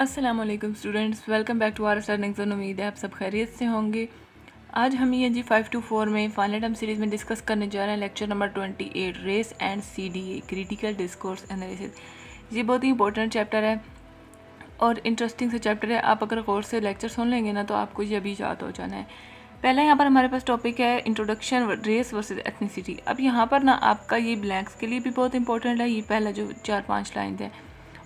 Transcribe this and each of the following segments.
अस्सलाम वालेकुम students, welcome back to our learning zone. उम्मीद है आप सब खैरियत से होंगे। आज हम ENG 524 में फाइनल टर्म सीरीज़ में डिस्कस करने जा रहे हैं lecture number 28, race and CDA critical discourse analysis. ये बहुत ही इंपॉर्टेंट चैप्टर है और इंटरेस्टिंग से चैप्टर है। आप अगर गौर से लेक्चर सुन लेंगे ना तो आपको ये अभी याद हो जाना है। पहला यहाँ पर हमारे पास टॉपिक है इंट्रोडक्शन रेस वर्सेस एथनिसिटी। अब यहाँ पर ना आपका ये ब्लैंक्स के लिए भी बहुत इंपॉर्टेंट है, ये पहला जो 4-5 लाइन है।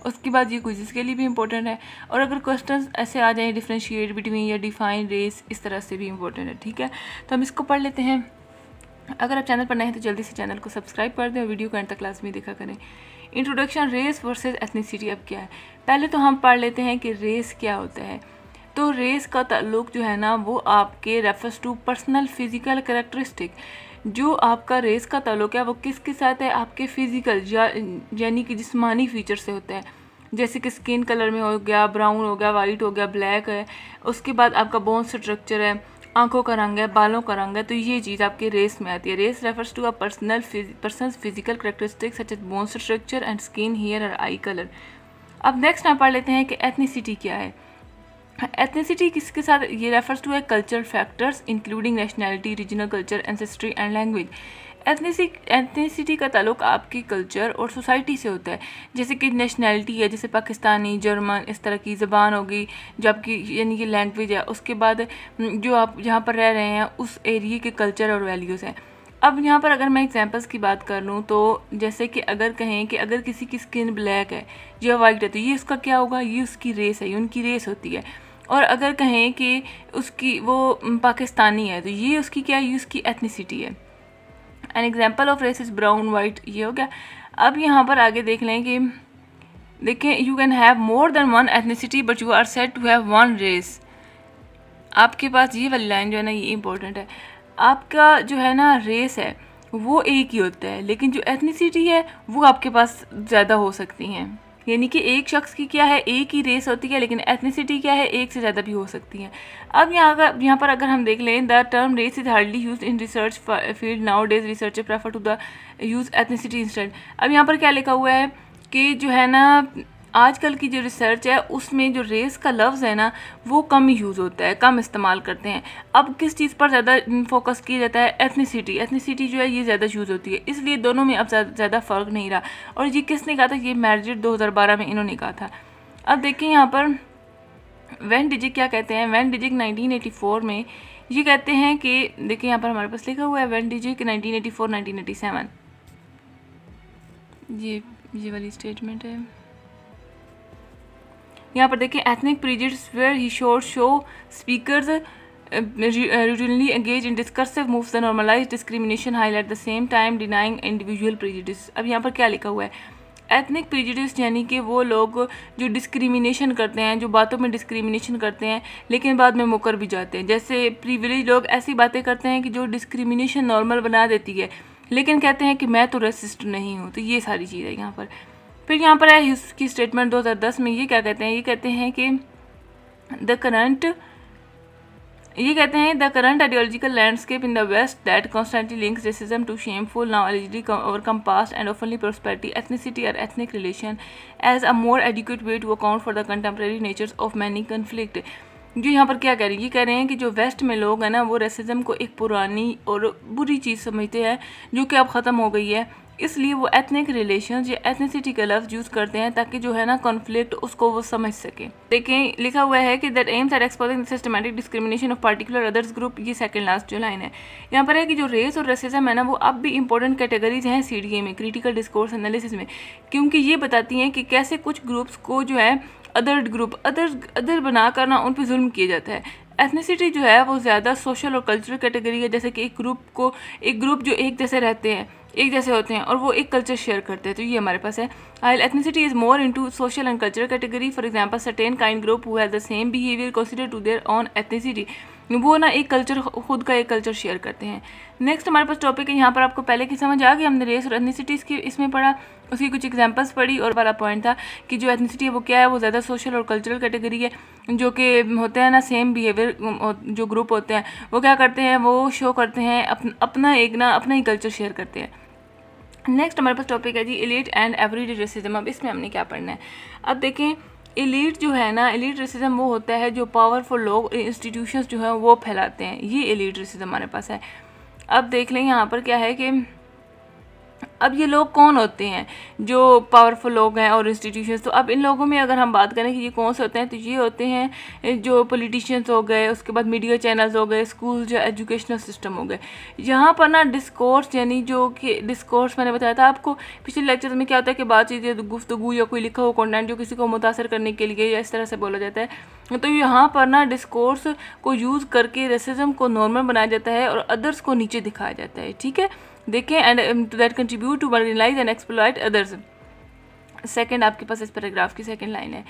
उसके बाद ये क्विज़ के लिए भी इंपॉर्टेंट है, और अगर क्वेश्चंस ऐसे आ जाएं डिफरेंशिएट बिटवीन या डिफाइन रेस, इस तरह से भी इंपॉर्टेंट है। ठीक है, तो हम इसको पढ़ लेते हैं। अगर आप चैनल पर नए हैं तो जल्दी से चैनल को सब्सक्राइब कर दें और वीडियो को एंड तक क्लास में देखा करें। इंट्रोडक्शन रेस वर्सेस एथनिसिटी अब क्या है, पहले तो हम पढ़ लेते हैं कि रेस क्या होता है। तो रेस का ताल्लुक जो है ना वो आपके refers to personal physical characteristic. जो आपका रेस का ताल्लुक है वो किसके साथ है, आपके फिजिकल यानी कि जिस्मानी फीचर से होता है। जैसे कि स्किन कलर में हो गया, ब्राउन हो गया, वाइट हो गया, ब्लैक है। उसके बाद आपका बोन स्ट्रक्चर है, आंखों का रंग है, बालों का रंग है। तो ये चीज़ आपके रेस में आती है। Race refers to a personal physical characteristic such as bone structure and skin, hair और आई कलर। अब नेक्स्ट हम पढ़ लेते हैं कि एथनिसिटी क्या है। एथनिसिटी किसके साथ, ये रेफर्स टू है culture factors including nationality, regional culture, ancestry and language. Ethnicity का ताल्लुक आपकी कल्चर और सोसाइटी से होता है। जैसे कि नेशनैलिटी है, जैसे पाकिस्तानी, जर्मन, इस तरह की ज़बान होगी जो आपकी यानी कि लैंग्वेज है। उसके बाद जो आप जहाँ पर रह रहे हैं उस एरिए के कल्चर और वैल्यूज़ हैं। अब यहाँ पर अगर मैं एग्जांपल्स की बात कर लूँ तो जैसे कि अगर कहें कि अगर किसी की स्किन ब्लैक है या वाइट है तो ये उसका क्या होगा, ये उसकी रेस है, ये उनकी रेस होती है। और अगर कहें कि उसकी वो पाकिस्तानी है तो ये उसकी क्या है, ये उसकी एथनिसिटी है। An example of race is brown white, ये हो गया। अब यहाँ पर आगे देख लें कि देखें, you can have more than one ethnicity but you are said to have one race. आपके पास ये वाली लाइन जो है ना ये इंपॉर्टेंट है। आपका जो है ना रेस है वो एक ही होता है, लेकिन जो एथनिसिटी है वो आपके पास ज़्यादा हो सकती हैं। यानी कि एक शख्स की क्या है, एक ही रेस होती है, लेकिन एथनिसिटी क्या है, एक से ज़्यादा भी हो सकती हैं। अब यहाँ पर अगर हम देख लें, the term race is hardly use in research field nowadays, researcher prefer to the use ethnicity instead. अब यहाँ पर क्या लिखा हुआ है कि जो है ना आजकल की जो रिसर्च है उसमें जो रेस का लफ्ज़ है ना वो कम यूज़ होता है, कम इस्तेमाल करते हैं। अब किस चीज़ पर ज़्यादा फोकस किया जाता है, एथनिसिटी जो है ये ज़्यादा यूज़ होती है, इसलिए दोनों में अब ज़्यादा फ़र्क नहीं रहा। और ये किसने कहा था, ये मैरिज 2012 में इन्होंने कहा था। अब देखिए यहाँ पर वेन डिजिक क्या कहते हैं। वेन डिजिक 1984 में ये कहते हैं कि देखिए यहाँ पर हमारे पास लिखा हुआ है वेन डिजिक 1984-1987, ये वाली स्टेटमेंट है। यहाँ पर देखिए, ethnic prejudice where he show speakers routinely engage in discursive moves that normalize discrimination while at the same time denying individual prejudice। अब यहाँ पर क्या लिखा हुआ है, एथनिक प्रीजुडिस यानी कि वो लोग जो डिस्क्रिमिनेशन करते हैं, जो बातों में डिस्क्रिमिनेशन करते हैं लेकिन बाद में मुकर भी जाते हैं। जैसे प्रिविलेज लोग ऐसी बातें करते हैं कि जो डिस्क्रिमिनेशन नॉर्मल बना देती है, लेकिन कहते हैं कि मैं तो रेसिस्ट नहीं हूँ। तो ये सारी चीज़ है यहाँ पर। फिर यहाँ पर है इसकी स्टेटमेंट 2010 में, ये क्या कहते हैं, ये कहते हैं कि the current ideological landscape in the west that constantly links racism to shameful now allegedly overcome past and openly prosperity ethnicity और ethnic relation as a more adequate way to account for the contemporary natures of many conflict. जो यहाँ पर क्या कह रहे हैं, ये कह रहे हैं कि जो वेस्ट में लोग हैं ना वो रेसिज्म को एक पुरानी और बुरी चीज़ समझते हैं जो कि अब ख़त्म हो गई है, इसलिए वो एथनिक रिलेशंस या एथनिसिटी का लफ्ज़ यूज़ करते हैं ताकि जो है ना कॉन्फ्लिक्ट उसको वो समझ सके। देखें लिखा हुआ है कि that aims at exposing systematic discrimination of particular others group, ये सेकंड लास्ट जो लाइन है। यहाँ पर है कि जो रेस और रेसिज्म है ना वो अब भी इंपॉर्टेंट कैटेगरीज हैं CDA में, क्रिटिकल डिस्कोर्स एनालिसिस में, क्योंकि ये बताती हैं कि कैसे कुछ ग्रुप्स को जो है अदर बनाकर ना उन पर जुल्म किया जाता है। एथनिसिटी जो है वो ज़्यादा सोशल और कल्चरल कैटेगरी है, जैसे कि एक ग्रुप जो एक जैसे रहते हैं, एक जैसे होते हैं और वो एक कल्चर शेयर करते हैं। तो ये हमारे पास है। while ethnicity is more into social and cultural category, for example certain kind group who have the same behavior considered to their own ethnicity, वो ना एक कल्चर, खुद का एक कल्चर शेयर करते हैं। नेक्स्ट हमारे पास टॉपिक है, यहाँ पर आपको पहले की समझ आ गई, हमने रेस और एथनिसिटीज़ की इसमें पढ़ा, उसकी कुछ एग्जांपल्स पढ़ी, और वाला पॉइंट था कि जो एथनिसिटी है वो क्या है, वो ज़्यादा सोशल और कल्चरल कैटेगरी है, जो कि होते हैं ना सेम बिहेवियर, जो ग्रुप होते हैं वो क्या करते हैं, वो शो करते हैं अपना ही कल्चर शेयर करते हैं। नेक्स्ट हमारे पास टॉपिक है जी एलीट एंड एवरीडे रेसिज्म। अब इसमें हमने क्या पढ़ना है, अब देखें एलीट जो है ना, एलीट रेसिज्म वो होता है जो पावरफुल लोग, इंस्टीट्यूशंस जो है वो फैलाते हैं, ये एलीट रेसिज्म हमारे पास है। अब देख लें यहाँ पर क्या है कि अब ये लोग कौन होते हैं जो पावरफुल लोग हैं और इंस्टीट्यूशंस। तो अब इन लोगों में अगर हम बात करें कि ये कौन से होते हैं, तो ये होते हैं जो पॉलिटिशियंस हो गए, उसके बाद मीडिया चैनल्स हो गए, स्कूल जो एजुकेशनल सिस्टम हो गए। यहाँ पर ना डिस्कोर्स, यानी जो कि डिस्कोर्स मैंने बताया था आपको पिछले लेक्चर में, क्या होता है कि बातचीत, गुफ्तगू या कोई लिखा हुआ कंटेंट जो किसी को मुतासर करने के लिए या इस तरह से बोला जाता है। तो यहाँ पर ना डिस्कोर्स को यूज़ करके रेसिज्म को नॉर्मल बनाया जाता है और अदर्स को नीचे दिखाया जाता है, ठीक है। देखें, and that contribute to marginalize and exploit others. Second आपके पास इस पैराग्राफ की सेकंड लाइन है।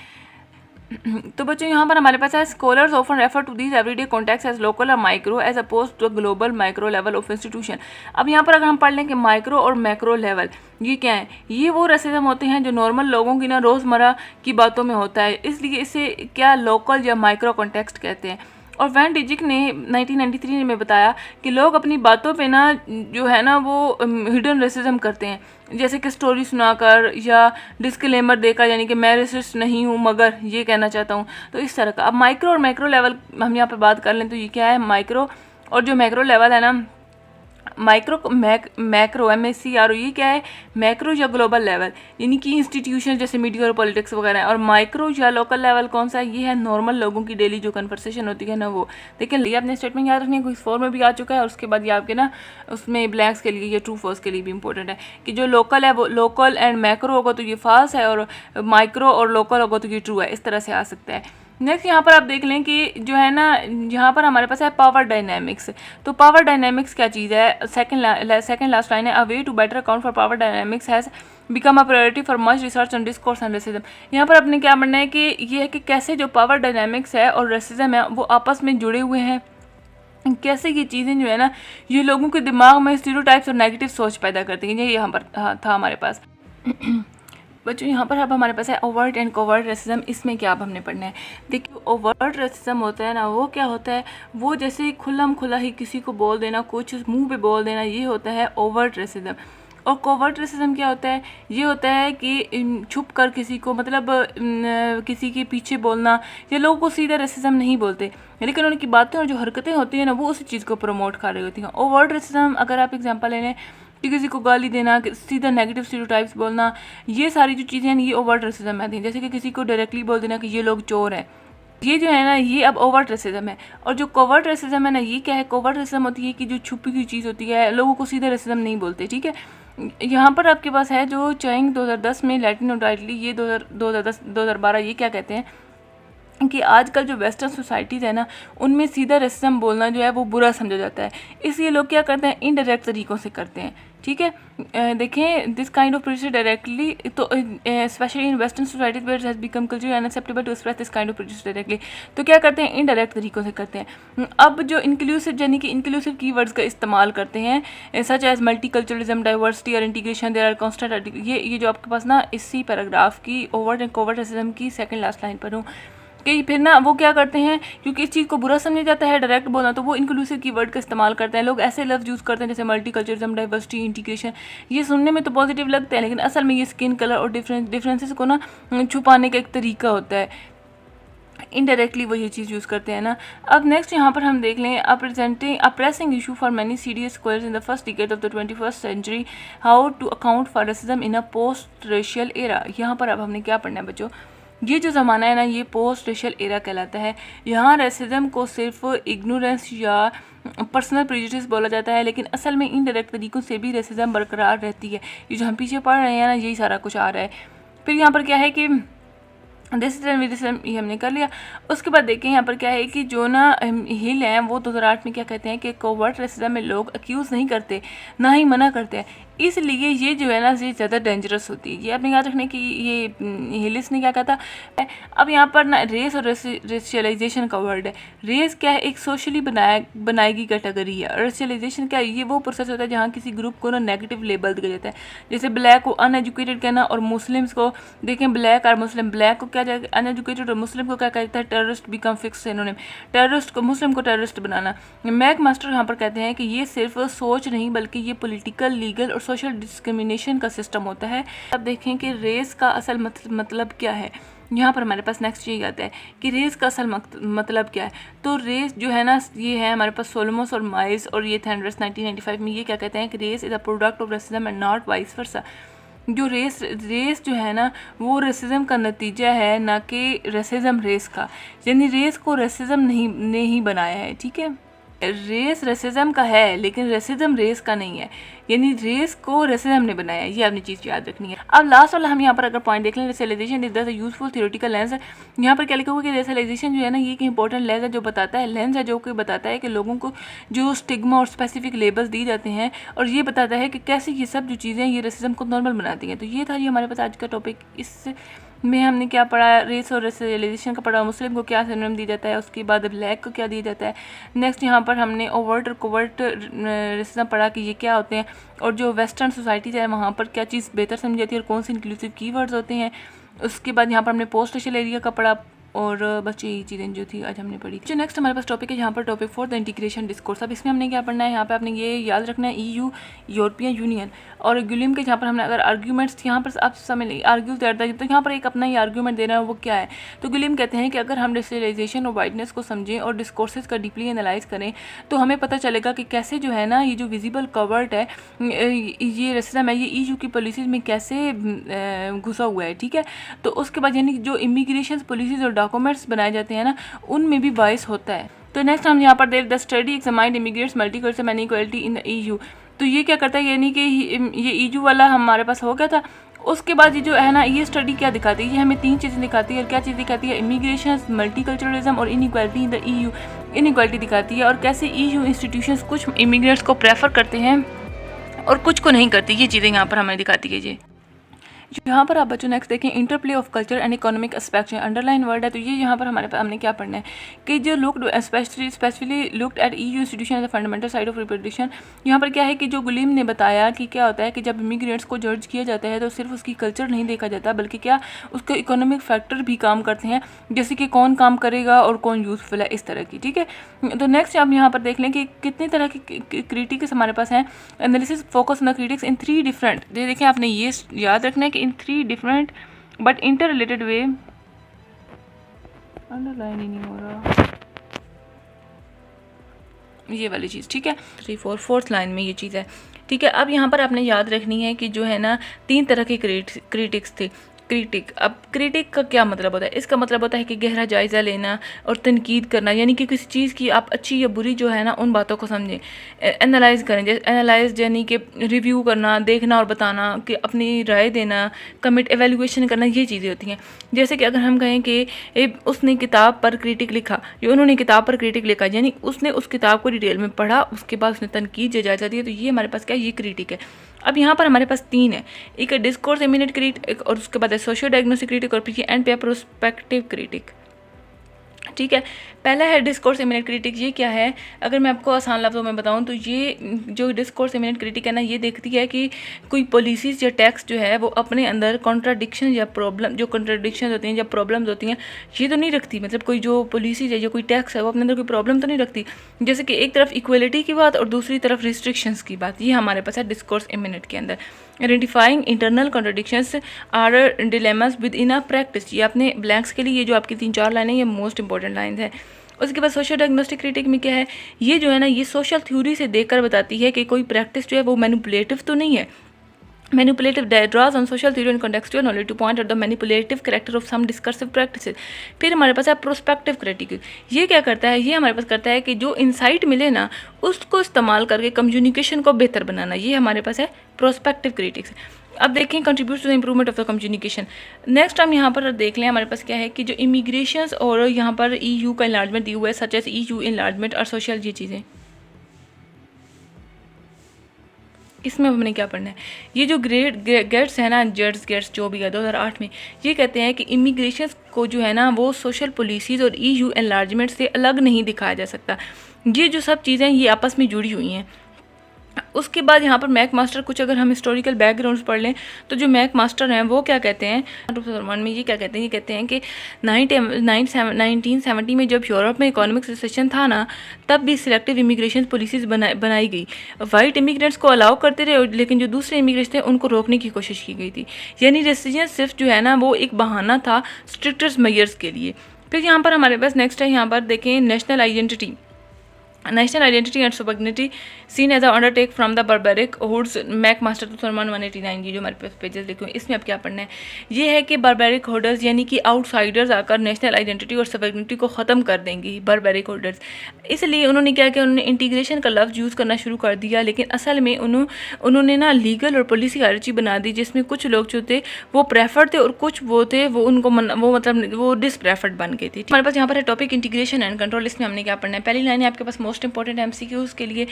तो बच्चों यहाँ पर हमारे पास है, scholars often refer to these everyday contexts as local और micro as opposed to global micro level of institution. अब यहाँ पर अगर हम पढ़ लें कि माइक्रो और मैक्रो लेवल ये क्या है, ये वो रेसिज्म होते हैं जो नॉर्मल लोगों की ना रोज़मर्रा की बातों में होता है, इसलिए इसे क्या लोकल या माइक्रो कॉन्टेक्स्ट कहते हैं। और वैन डिजिक ने 1993 में बताया कि लोग अपनी बातों पे ना जो है ना वो हिडन रेसिज्म करते हैं, जैसे कि स्टोरी सुनाकर या डिस्क्लेमर देकर, यानी कि मैं रेसिस्ट नहीं हूँ मगर ये कहना चाहता हूँ, तो इस तरह का। अब माइक्रो और मैक्रो लेवल हम यहाँ पे बात कर लें तो ये क्या है, माइक्रो और जो मैक्रो लेवल है ना, मैक्रो MACRO ये क्या है, मैक्रो या ग्लोबल लेवल, यानी कि इंस्टीट्यूशन जैसे मीडिया और पॉलिटिक्स वगैरह। और माइक्रो या लोकल लेवल कौन सा है, ये है नॉर्मल लोगों की डेली जो कन्वर्सेशन होती है ना वो। लेकिन ये अपने स्टेटमेंट याद रखनी है, कोई फॉर्म में भी आ चुका है, और उसके बाद ये आपके ना उसमें ब्लैंक्स के लिए या ट्रू फॉल्स के लिए भी इंपॉर्टेंट है कि जो लोकल है वो लोकल एंड मैक्रो होगा तो ये फॉल्स है, और माइक्रो और लोकल होगा तो ये ट्रू है, इस तरह से आ सकता है। नेक्स्ट यहाँ पर आप देख लें कि जो है ना, यहाँ पर हमारे पास है पावर डायनेमिक्स। तो पावर डायनेमिक्स क्या चीज़ है, सेकंड लास्ट लाइन है, a way to better account for power dynamics has become a priority for much research on discourse and racism. यहाँ पर अपने क्या बनना है कि ये है कि कैसे जो पावर डायनेमिक्स है और रेसिज्म है वो आपस में जुड़े हुए हैं, कैसे ये चीज़ें जो है ना ये लोगों के दिमाग में स्टीरियोटाइप्स और नेगेटिव सोच पैदा करती हैं। ये यहाँ पर था हमारे पास। बच्चों यहाँ पर अब हमारे पास है ओवर्ट एंड कोवर्ट रेसिज्म। इसमें क्या अब हमने पढ़ना है, देखिए ओवर्ट रेसिज्म होता है ना, वो क्या होता है, वो जैसे खुल्लम खुला ही किसी को बोल देना, कुछ मुंह पे बोल देना, ये होता है ओवर्ट रेसिज्म। और कोवर्ट रेसिज्म क्या होता है, ये होता है कि छुप कर किसी को, मतलब किसी के पीछे बोलना, या लोगों को सीधा रेसिज्म नहीं बोलते लेकिन उनकी बातें और जो हरकतें होती हैं ना वो उसी चीज़ को प्रमोट कर रही होती हैं। ओवर्ट रेसिज्म अगर आप एग्जांपल ले लें कि किसी को गाली देना, सीधा नेगेटिव स्टीरियोटाइप्स बोलना, ये सारी जो चीज़ें हैं ये ओवर्ट रेसिज्म में आती हैं। जैसे कि किसी को डायरेक्टली बोल देना कि ये लोग चोर हैं, ये जो है ना ये अब ओवर्ट रेसिज्म है। और जो कोवर्ट रेसिज्म है ना, ये क्या है, कोवर्ट रेसिज्म होती है कि जो छुपी हुई चीज़ होती है, लोगों को सीधे रेसिज्म नहीं बोलते, ठीक है। यहाँ पर आपके पास है जो चाइंग 2010 में लैटिन और डाइटली, ये 2012 ये क्या कहते हैं कि आजकल जो वेस्टर्न सोसाइटीज़ है ना उनमें सीधा रेसिज्म बोलना जो है वो बुरा समझा जाता है, इसलिए लोग क्या करते हैं, इनडायरेक्ट तरीक़ों से करते हैं, ठीक है। देखें, this kind of prejudice directly, तो especially in western societies where it has become culturally unacceptable to express this kind of prejudice directly, तो क्या करते हैं, इनडायरेक्ट तरीक़ों से करते हैं। अब जो इंक्लूसिव, यानी कि इंक्लूसिव कीवर्ड्स का इस्तेमाल करते हैं, सच एज मल्टीकल्चरलिज्म, डाइवर्सिटी और इंटीग्रेशन, देयर आर कांस्टेंट, ये जो आपके पास ना इसी पैराग्राफ की ओवर्ट एंड कोवर्ट रेसिज्म की सेकंड लास्ट लाइन पर हूँ कि फिर ना वो क्या करते हैं, क्योंकि इस चीज़ को बुरा समझा जाता है डायरेक्ट बोलना, तो वो इंक्लूसिव कीवर्ड का इस्तेमाल करते हैं। लोग ऐसे लफ्ज़ यूज़ करते हैं जैसे मल्टीकल्चरलिज्म, डाइवर्सिटी, इंटीग्रेशन, ये सुनने में तो पॉजिटिव लगते हैं लेकिन असल में ये स्किन कलर और डिफरेंसेस को ना छुपाने का एक तरीका होता है, इनडायरेक्टली वो ये चीज़ यूज़ करते हैं ना। अब नेक्स्ट यहाँ पर हम देख लें, a pressing issue for many serious scholars in the first decade of the 21st century, how to account for racism in a post racial era. यहाँ पर अब हमने क्या पढ़ना है बच्चों, ये जो ज़माना है ना ये पोस्ट रेशियल एरा कहलाता है। यहाँ रेसिज्म को सिर्फ इग्नोरेंस या पर्सनल प्रेजुडिस बोला जाता है, लेकिन असल में इनडायरेक्ट तरीक़ों से भी रेसिज्म बरकरार रहती है। ये जो हम पीछे पढ़ रहे हैं ना यही सारा कुछ आ रहा है। फिर यहाँ पर क्या है कि रेसिज्म ये हमने कर लिया। उसके बाद देखें यहाँ पर क्या है कि जो ना हिल हैं वो 2008 में क्या कहते हैं कि कोवर्ट रेसिज्म में लोग अक्यूज़ नहीं करते, ना ही मना करते हैं, इसलिए ये जो है ना ये ज़्यादा डेंजरस होती है। ये आपने याद रखने की, ये हिलिस ने क्या कहा था। अब यहाँ पर ना रेस और रेशियलाइजेशन का वर्ड है। रेस क्या है, एक सोशली बनाई गई कैटेगरी है। रेशियलाइजेशन क्या है, ये वो प्रोसेस होता है जहाँ किसी ग्रुप को ना नेगेटिव लेबल दिया जाता है। जैसे ब्लैक को अनएजुकेटेड कहना और मुस्लिम्स को, देखें ब्लैक और मुस्लिम, ब्लैक को क्या जाएगा अनएजुकेटेड और मुस्लिम को क्या कहता है terrorist, become fix synonym, terrorist को, मुस्लिम को टेररिस्ट बनाना। मैक मास्टर यहाँ पर कहते हैं कि ये सिर्फ सोच नहीं बल्कि ये पॉलिटिकल, लीगल और सोशल डिस्क्रिमिनेशन का सिस्टम होता है। अब देखें कि रेस का असल मतलब क्या है। यहाँ पर हमारे पास नेक्स्ट यही आता है कि रेस का असल मतलब क्या है। तो रेस जो है ना ये है हमारे पास सोलोमस और माइस और ये थैंडर्स 1995 में ये क्या कहते हैं कि race is a product of racism and not vice versa. जो रेस जो है ना वो रेसिज्म का नतीजा है, ना कि रेसिज्म रेस का। यानी रेस को रेसिज्म नहीं बनाया है, ठीक है। रेस रेसिज्म का है लेकिन रेसिज्म रेस का नहीं है, यानी रेस को रेसिज्म ने बनाया है, ये आपने चीज़ याद रखनी है। अब लास्ट वाला हम यहाँ पर अगर पॉइंट देख लें, racialization is the useful theoretical lens. यहाँ पर क्या लिखा हुआ है कि रेसिलाइजेशन जो है ना ये एक इंपॉर्टेंट लेंस है जो बताता है जो कि बताता है कि लोगों को जो स्टिग्मा और स्पेसिफिक लेबल्स दी जाते हैं, और ये बताता है कि कैसे ये सब जो चीज़ें ये रेसिज्म को नॉर्मल बनाती हैं। तो ये था ये हमारे पास आज का टॉपिक। इस में हमने क्या पढ़ा, रेस और रेसिलाइजेशन का पढ़ा, मुस्लिम को क्या सिनोनिम दिया जाता है, उसके बाद ब्लैक को क्या दिया जाता है। नेक्स्ट यहाँ पर हमने ओवर्ट और कोवर्ट रेसिज्म पढ़ा कि ये क्या होते हैं, और जो वेस्टर्न सोसाइटीज़ है वहाँ पर क्या चीज़ बेहतर समझी जाती है और कौन से इंक्लूसिव कीवर्ड्स होते हैं। उसके बाद यहाँ पर हमने पोस्ट रेशियल एरिया का पढ़ा, और बस यही चीज़ें जो थी आज हमने पढ़ी। जो नेक्स्ट हमारे पास टॉपिक है यहाँ पर टॉपिक 4 द इंटीग्रेशन डिस्कोर्स। अब इसमें हमने क्या पढ़ना है, यहाँ पे आपने ये याद रखना है EU यूरोपियन यूनियन और गुलिम के। यहाँ पर हमने अगर आर्ग्यूमेंट्स यहाँ पर आप समझ आर्ग्यू करता है तो यहाँ पर एक अपना ही आर्ग्यूमेंट देना है, वो क्या है। तो गुलिम कहते हैं कि अगर हम रेसिलाइजेशन और वाइडनेस को समझें और डिस्कोर्सेज का डीपली एनालाइज करें तो हमें पता चलेगा कि कैसे जो है ना ये जो विजिबल कवर्ट है ये रेसिज्म है ये EU की पॉलिसीज़ में कैसे घुसा हुआ है, ठीक है। तो उसके बाद यानी जो इमिग्रेशन पॉलिसीज़ और डॉक्यूमेंट्स बनाए जाते हैं ना उनमें भी बायस होता है। तो नेक्स्ट हम यहाँ पर देख the study examined immigrants multicultural inequality in the EU। तो ये क्या करता है, यानी कि ये EU वाला हमारे पास हो गया था। उसके बाद ये जो है ना ये स्टडी क्या दिखाती है, ये हमें 3 चीज़ें दिखाती है। और क्या चीज़ दिखाती है, इमिग्रेशन, मल्टीकल्चरलिज्म और inequality in the EU। Inequality दिखाती है और कैसे EU इंस्टीट्यूशंस कुछ इमिग्रेंट्स को प्रेफर करते हैं और कुछ को नहीं करती, ये चीज़ें यहाँ पर हमें दिखाती है। ये यहाँ पर आप बच्चों नेक्स्ट देखें interplay of culture and economic aspect, underline word है। तो ये यहाँ पर हमारे पास हमने क्या पढ़ना है कि जो looked specifically looked at EU institution as a fundamental side of reproduction. यहाँ पर क्या है कि जो गुलीम ने बताया कि क्या होता है कि जब इमिग्रेंट्स को जज किया जाता है तो सिर्फ उसकी कल्चर नहीं देखा जाता बल्कि क्या उसके इकोनॉमिक फैक्टर भी काम करते हैं, जैसे कि कौन काम करेगा और कौन यूजफुल है, इस तरह की, ठीक है। तो नेक्स्ट आप यहाँ पर देख लें कि कितनी तरह की क्रिटिक्स हमारे पास हैं। Analysis focus on the critics in 3 different, देखें आपने ये याद रखना है कि in 3 different but interrelated way. Underline ही नहीं हो रहा ये वाली चीज़, ठीक है। 3, 4, 4th लाइन में ये चीज़ है, ठीक है। अब यहाँ पर आपने याद रखनी है कि जो है ना 3 तरह के क्रिटिक्स थे। अब क्रिटिक का क्या मतलब होता है, इसका मतलब होता है कि गहरा जायज़ा लेना और तनकीद करना, यानी कि किसी चीज़ की आप अच्छी या बुरी जो है ना उन बातों को समझें, एनालाइज करें। जैसे एनालाइज यानी कि रिव्यू करना, देखना और बताना, कि अपनी राय देना, कमिट एवेल्युएशन करना, ये चीज़ें होती हैं। जैसे कि अगर हम कहें कि उसने किताब पर क्रिटिक लिखा, या उन्होंने किताब पर क्रिटिक लिखा, यानी उसने उस किताब को डिटेल में पढ़ा, उसके बाद उसने तनकीद या जायज़ा दिया, तो ये हमारे पास क्या ये क्रिटिक है। अब यहाँ पर हमारे पास 3 है, एक है डिस्कोर्स इमिनेट क्रिटिक और उसके बाद है सोशियो डायग्नोस्टिक क्रिटिक और फिर एंड पे प्रोस्पेक्टिव क्रिटिक, ठीक है। पहला है डिस्कोर्स इमिनेट क्रिटिक। ये क्या है, अगर मैं आपको आसान लफ्ज़ों में बताऊं तो ये जो डिस्कोर्स इमिनेट क्रिटिक है ना ये देखती है कि कोई पॉलिसीज़ या टैक्स जो है वो अपने अंदर कॉन्ट्राडिक्शन या प्रॉब्लम, जो कॉन्ट्राडिक्शन होती हैं या प्रॉब्लम्स होती हैं ये तो नहीं रखती। मतलब कोई जो पॉलिसीज़ है या कोई टैक्स है वो अपने अंदर कोई प्रॉब्लम तो नहीं रखती, जैसे कि एक तरफ इक्वलिटी की बात और दूसरी तरफ रिस्ट्रिक्शंस की बात, ये हमारे पास है डिस्कोर्स इमिनेट के अंदर। Identifying internal contradictions or dilemmas within a practice, ये अपने ब्लैंक्स के लिए ये जो आपकी 3-4 लाइनें ये मोस्ट इंपॉर्टेंट लाइन है। उसके बाद सोशल डायग्नोस्टिक क्रिटिक में क्या है, ये जो है ना ये सोशल थ्योरी से देखकर बताती है कि कोई प्रैक्टिस जो है वो मैनिपुलेटिव तो नहीं है। Manipulative draws on social theory and contextual knowledge to point out the manipulative character of some discursive practices. फिर हमारे पास है प्रोस्पेक्टिव क्रिटिक। ये क्या करता है, ये हमारे पास करता है कि जो इंसाइट मिले ना उसको इस्तेमाल करके कम्युनिकेशन को बेहतर बनाना, ये हमारे पास है प्रोस्पेक्टिव क्रिटिक्स। अब देखें contribute to the improvement of the communication. Next हम यहाँ पर देख लें हमारे पास क्या है कि जो इमिग्रेशन और यहाँ पर EU का इनलार्जमेंट दिया हुआ है, सच एज EU इनलार्जमेंट और सोशल, ये चीज़ें इसमें हमने क्या पढ़ना है। ये जो गेट्स है ना, गेट्स जो भी है 2008 में, ये कहते हैं कि इमिग्रेशन को जो है ना वो सोशल पॉलिसीज़ और EU एनलार्जमेंट से अलग नहीं दिखाया जा सकता। ये जो सब चीज़ें ये आपस में जुड़ी हुई हैं। उसके बाद यहाँ पर मैक मास्टर, कुछ अगर हम हिस्टोरिकल बैकग्राउंड्स पढ़ लें तो जो मैक मास्टर हैं वो क्या कहते हैं, 2001 में ये क्या कहते हैं, ये कहते हैं कि 1970 में जब यूरोप में इकोनॉमिक रिसेशन था ना, तब भी सिलेक्टिव इमिग्रेशन पॉलिसीज बनाई गई। वाइट इमिग्रेंट्स को अलाउ करते रहे, लेकिन जो दूसरे इमिग्रेंट्स थे उनको रोकने की कोशिश की गई थी। यानी रेसिजन सिर्फ जो है ना वो एक बहाना था स्ट्रिक्टर मेजर्स के लिए। फिर यहाँ पर हमारे पास नेक्स्ट है, यहाँ पर देखें national identity and sovereignty seen as undertake from the barbaric hoods, mac master 189 की जो हमारे पास पेजेस लिखे हुए हैं, इसमें अब क्या पढ़ना है, ये है कि बारबेरिक होल्डर्स यानी कि आउटसाइडर्स आकर नेशनल आइडेंटिटी और सोवर्निटी को ख़त्म कर देंगे, बारबेरिक होल्डर्स। इसलिए उन्होंने क्या किया, उन्होंने इंटीग्रेशन का लफ्ज़ यूज़ करना शुरू कर दिया, लेकिन असल में उन्होंने ना लीगल और पॉलिसी हायरार्ची बना दी, जिसमें कुछ लोग जो थे वो प्रेफर्ड थे और कुछ वो थे वो डिसप्रेफर्ड बन गए थे। हमारे पास यहाँ पर है टॉपिक इंटीग्रेशन एंड कंट्रोल। इसमें हमने क्या पढ़ना है, पहली लाइन है आपके पास मोस्ट इंपॉर्टेंट एमसीक्यूज़ के लिए,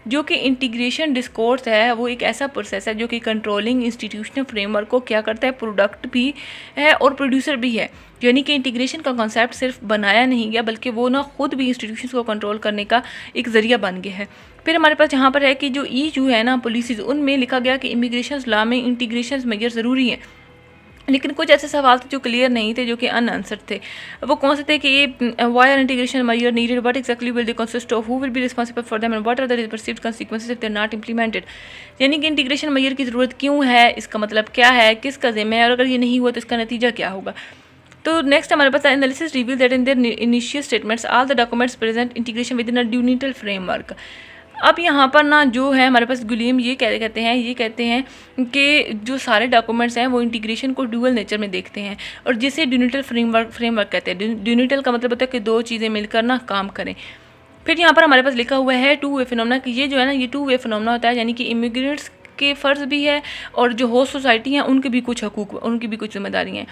जो कि इंटीग्रेशन डिस्कोर्स है वो एक ऐसा प्रोसेस है जो कि कंट्रोलिंग इंस्टीट्यूशनल फ्रेमवर्क को क्या करता है, प्रोडक्ट भी है और प्रोड्यूसर भी है। यानी कि इंटीग्रेशन का कॉन्सेप्ट सिर्फ बनाया नहीं गया, बल्कि वो ना खुद भी इंस्टीट्यूशंस को कंट्रोल करने का एक ज़रिया बन गया है। फिर हमारे पास यहाँ पर है कि जो ईयू है ना पॉलिसीज़, उनमें लिखा गया कि इमिग्रेशन लॉ में इंटीग्रेशन मेजर ज़रूरी है, लेकिन कुछ ऐसे सवाल थे जो क्लियर नहीं थे, जो कि अनआंसर्ड थे। वो कौन से थे कि ये why are integration measure needed, what exactly will they consist of, who will be responsible for them and what are the perceived consequences if they are not implemented. यानी कि इंटीग्रेशन मेजर की ज़रूरत क्यों है, इसका मतलब क्या है, किसका जिम्मा है, और अगर ये नहीं हुआ तो इसका नतीजा क्या होगा। तो नेक्स्ट हमारे पास analysis reveal that in their initial statements all the documents present integration within a unital framework. अब यहाँ पर ना जो है हमारे पास गुलीम ये कहते हैं कि जो सारे डॉक्यूमेंट्स हैं वो इंटीग्रेशन को ड्यूअल नेचर में देखते हैं, और जिसे यूनिटल फ्रेमवर्क कहते हैं। यूनिटल का मतलब होता है कि दो चीज़ें मिलकर ना काम करें। फिर यहाँ पर हमारे पास लिखा हुआ है टू वे फिनोमेना, कि ये जो है ना ये टू वे फिनोमेना होता है, यानी कि इमिग्रेंट्स के फ़र्ज़ भी है और जो होस्ट सोसाइटी हैं उनके भी कुछ हकूक़, उनकी भी कुछ जिम्मेदारी हैं।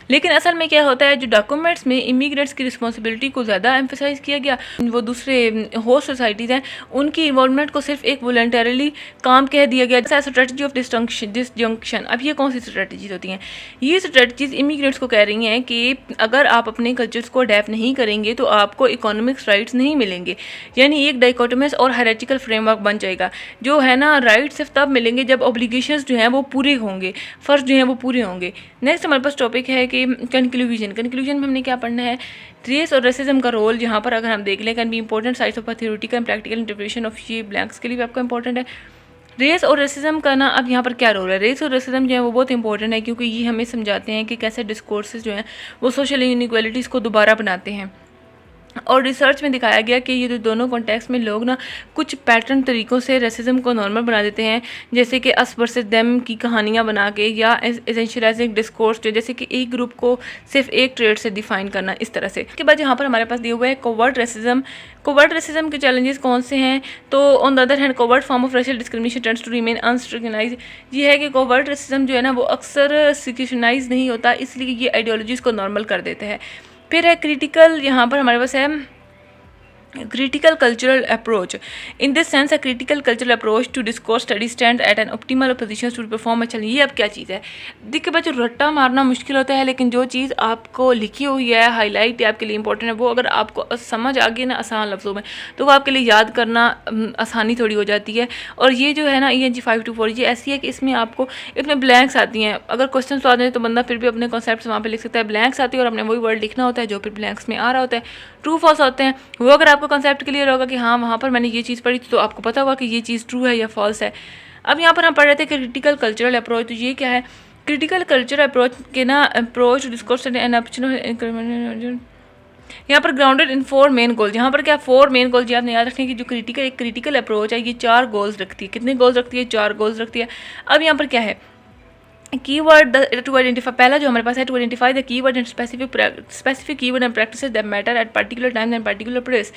लेकिन असल में क्या होता है, जो डॉक्यूमेंट्स में इमिग्रेंट्स की रिस्पॉन्सिबिलिटी को ज़्यादा एम्फेसाइज किया गया, वो दूसरे होस्ट सोसाइटीज़ हैं उनकी इन्वॉल्वमेंट को सिर्फ एक वॉलंटरली काम कह दिया गया, स्ट्रेटजी ऑफ डिसजंक्शन। अब ये कौन सी स्ट्रेटजीज होती हैं, ये स्ट्रेटजीज इमिग्रेंट्स को कह रही हैं कि अगर आप अपने कल्चर्स को अडेप्ट नहीं करेंगे तो आपको इकोनॉमिक्स राइट्स नहीं मिलेंगे। यानी एक डाइकोटोमस और हायरार्चिकल फ्रेमवर्क बन जाएगा, जो है ना राइट्स सिर्फ तब मिलेंगे जब ऑब्लिगेशंस जो हैं वो पूरे होंगे, फ़र्ज जो हैं वो पूरे होंगे। नेक्स्ट हमारे पास टॉपिक है कि कंक्लूजन में हमने क्या पढ़ना है, रेस और रेसिज्म का रोल। यहाँ पर अगर हम देख लें, can be important sides of theoretical and practical interpretation of ये ब्लैंक्स के लिए भी आपका इंपॉर्टेंट है। रेस और रेसिज्म का ना अब यहाँ पर क्या रोल है, रेस और रेसिज्म जो है वो बहुत इंपॉर्टेंट है, क्योंकि ये हमें समझाते हैं कि कैसे डिस्कोर्सेज जो हैं वो सोशल इनइक्वालिटीज़ को दोबारा बनाते हैं। और रिसर्च में दिखाया गया कि ये जो दोनों कॉन्टेक्स्ट में लोग ना कुछ पैटर्न तरीक़ों से रेसिज्म को नॉर्मल बना देते हैं, जैसे कि अस वर्सेस देम की कहानियाँ बना के, या एसेंशियलाइजिंग डिस्कोर्स जो जैसे कि एक ग्रुप को सिर्फ एक ट्रेड से डिफाइन करना, इस तरह से। इसके बाद यहाँ पर हमारे पास दिया हुआ है कोवर्ट रेसिज्म के चैलेंजेस कौन से हैं। तो on the other hand covert form of racial discrimination tends to remain unscrutinized. ये है कि कोवर्ट रेसिज्म जो है ना वो अक्सर स्क्रूटनाइज नहीं होता, इसलिए ये आइडियोलॉजीज़ को नॉर्मल कर देते हैं। फिर है क्रिटिकल, यहाँ पर हमारे पास है critical cultural approach. In this sense, a critical cultural approach to discourse study stand at an optimal position to perform a challenge. ये अब क्या चीज़ है, देखिए बच्चों, रट्टा मारना मुश्किल होता है, लेकिन जो चीज़ आपको लिखी हुई है, हाईलाइट है, आपके लिए इंपॉर्टेंट है, वो अगर आपको समझ आ गई ना आसान लफ्ज़ों में, तो वो आपके लिए याद करना आसानी थोड़ी हो जाती है। और ये जो है ना ENG 524 ये ऐसी है कि इसमें आपको इसमें ब्लैंक्स आती हैं। अगर क्वेश्चन आ जाए तो बंदा फिर भी अपने कॉन्सेप्ट वहाँ पे लिख सकता है। ब्लैंक्स आती है और अपने वही वर्ड लिखना होता है जो फिर ब्लैंक्स में आ रहा होता है। ट्रू फॉल्स होते हैं, वो अगर आपको कॉन्सेप्ट क्लियर होगा कि हाँ वहाँ पर मैंने ये चीज़ पढ़ी तो आपको पता होगा कि ये चीज़ ट्रू है या फॉल्स है। अब यहाँ पर हम पढ़ रहे थे क्रिटिकल कल्चरल अप्रोच, तो ये क्या है, क्रिटिकल कल्चरल अप्रोच के ना अप्रोच डिस्कोर्स एंड ऑप्शनल, यहाँ पर ग्राउंडेड इन 4 मेन गोल्स। यहाँ पर क्या 4 मेन गोल्स, ये आपने याद रखने की जो क्रिटिकल अप्रोच है ये 4 गोल्स रखती है। कितने गोल्स रखती है? 4 गोल्स रखती है। अब यहाँ पर क्या है, कीवर्ड टू आइडेंटिफाई, पहला जो हमारे पास है to identify the keyword and specific keyword and practices that matter at particular time and particular place.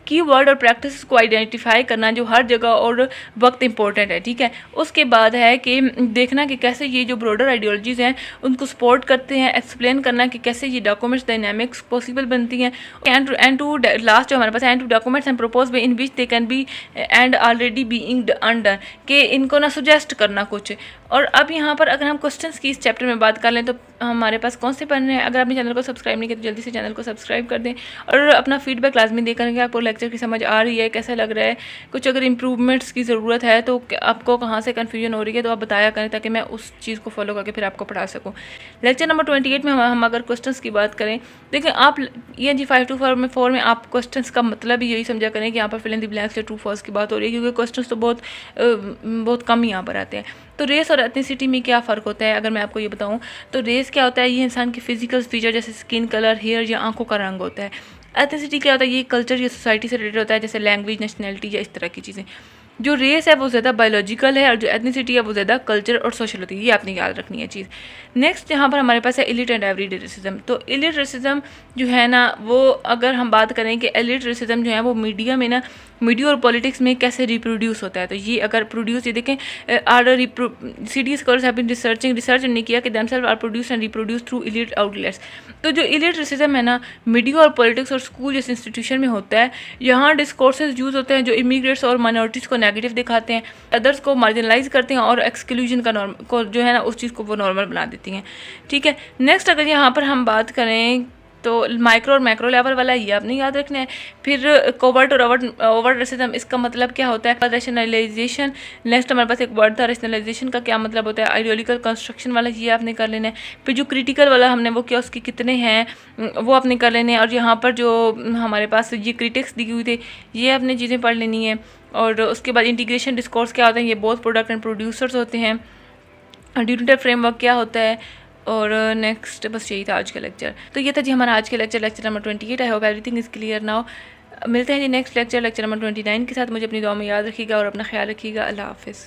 Keyword और प्रैक्टिस को आइडेंटिफाई करना जो हर जगह और वक्त इंपॉर्टेंट है, ठीक है। उसके बाद है कि देखना कि कैसे ये जो ब्रॉडर आइडियोलॉजीज़ हैं उनको सपोर्ट करते हैं, एक्सप्लेन करना कि कैसे ये डॉक्यूमेंट्स डायनामिक्स पॉसिबल बनती हैं। एंड टू लास्ट जो हमारे पास and two documents and propose way in which they can be and already being undone, कि इनको ना सुजेस्ट करना कुछ। और अब यहाँ पर अगर हम क्वेश्चंस की इस चैप्टर में बात कर लें तो हमारे पास कौन से पढ़ने हैं। अगर आपने चैनल को सब्सक्राइब नहीं किया तो जल्दी से चैनल को सब्सक्राइब कर दें और अपना फीडबैक लाजमी दे करेंगे। आपको लेक्चर की समझ आ रही है, कैसा लग रहा है, कुछ अगर इम्प्रूवमेंट्स की ज़रूरत है तो आपको कहाँ से कन्फ्यूजन हो रही है तो आप बताया करें ताकि मैं उस चीज़ को फॉलो करके फिर आपको पढ़ा सकूँ। लेक्चर नंबर 28 में हम अगर क्वेश्चंस की बात करें, देखिए आप ये जी 524 में आप क्वेश्चंस का मतलब ही यही समझा करें कि यहाँ पर फिल इन द ब्लैंक्स या ट्रू फॉल्स की बात हो रही है, क्योंकि क्वेश्चंस तो बहुत कम यहाँ पर आते हैं। तो रेस और एथनिसिटी में क्या फ़र्क होता है अगर मैं आपको ये बताऊं, तो रेस क्या होता है, ये इंसान के फिजिकल फीचर जैसे स्किन कलर, हेयर या आंखों का रंग होता है। एथनिसिटी क्या होता है, ये कल्चर या सोसाइटी से रिलेटेड होता है, जैसे लैंग्वेज, नेशनलिटी या इस तरह की चीज़ें। जो रेस है वो ज़्यादा बायोलॉजिकल है और जो एथनिसिटी है वो ज़्यादा कल्चर और सोशल होती है, ये आपने याद रखनी है चीज़। नेक्स्ट यहाँ पर हमारे पास है एलिट एंड एवरीडे रेसिज्म। तो एलिट रेसिज्म जो है ना, वो अगर हम बात करें कि एलिट रेसिज्म जो है वो मीडिया में ना, मीडिया और पॉलिटिक्स में कैसे रिप्रोड्यूस होता है, तो ये अगर प्रोड्यूस, ये देखें CDA scholars have been research ने किया कि themself are produce and reproduce through elite outlets. तो जो एलिट रेसिज्म है ना, मीडिया और पॉलिटिक्स और स्कूल जैसे इंस्टीट्यूशन में होता है। यहाँ डिस्कोर्सेज यूज़ होते हैं जो इमिग्रेट्स और माइनॉरिटीज़ को नेगेटिव दिखाते हैं, अदर्स को मार्जिनलाइज करते हैं और एक्सक्लूजन का नॉर्म को जो है ना, उस चीज़ को वो नॉर्मल बना देती हैं। ठीक है, नेक्स्ट अगर यहाँ पर हम बात करें तो माइक्रो और मैक्रो लेवल वाला ये आपने याद रखना है। फिर कोवर्ट और ओवर्ट रेसिज्म, इसका मतलब क्या होता है, रैशनलाइजेशन। नेक्स्ट हमारे पास एक वर्ड था रैशनलाइजेशन का क्या मतलब होता है, आइडियोलॉजिकल कंस्ट्रक्शन वाला, ये आपने कर लेना है। फिर जो क्रिटिकल वाला हमने वो किया, उसके कितने हैं वो आपने कर लेने हैं। और यहाँ पर जो हमारे पास ये क्रिटिक्स दी हुई थी, ये आपने चीज़ें पढ़ लेनी है। और उसके बाद इंटीग्रेशन डिस्कोर्स क्या होता है, ये बोथ प्रोडक्ट एंड प्रोड्यूसर्स होते हैं। ड्यूटेंटर फ्रेमवर्क क्या होता है, और नेक्स्ट बस यही था आज का लेक्चर। तो ये था जी हमारा आज का lecture number 28। I hope everything is clear now. मिलते हैं जी नेक्स्ट लेक्चर नंबर 29 के साथ। मुझे अपनी दुआ में याद रखिएगा और अपना ख्याल रखिएगा। अल्लाह हाफिज़।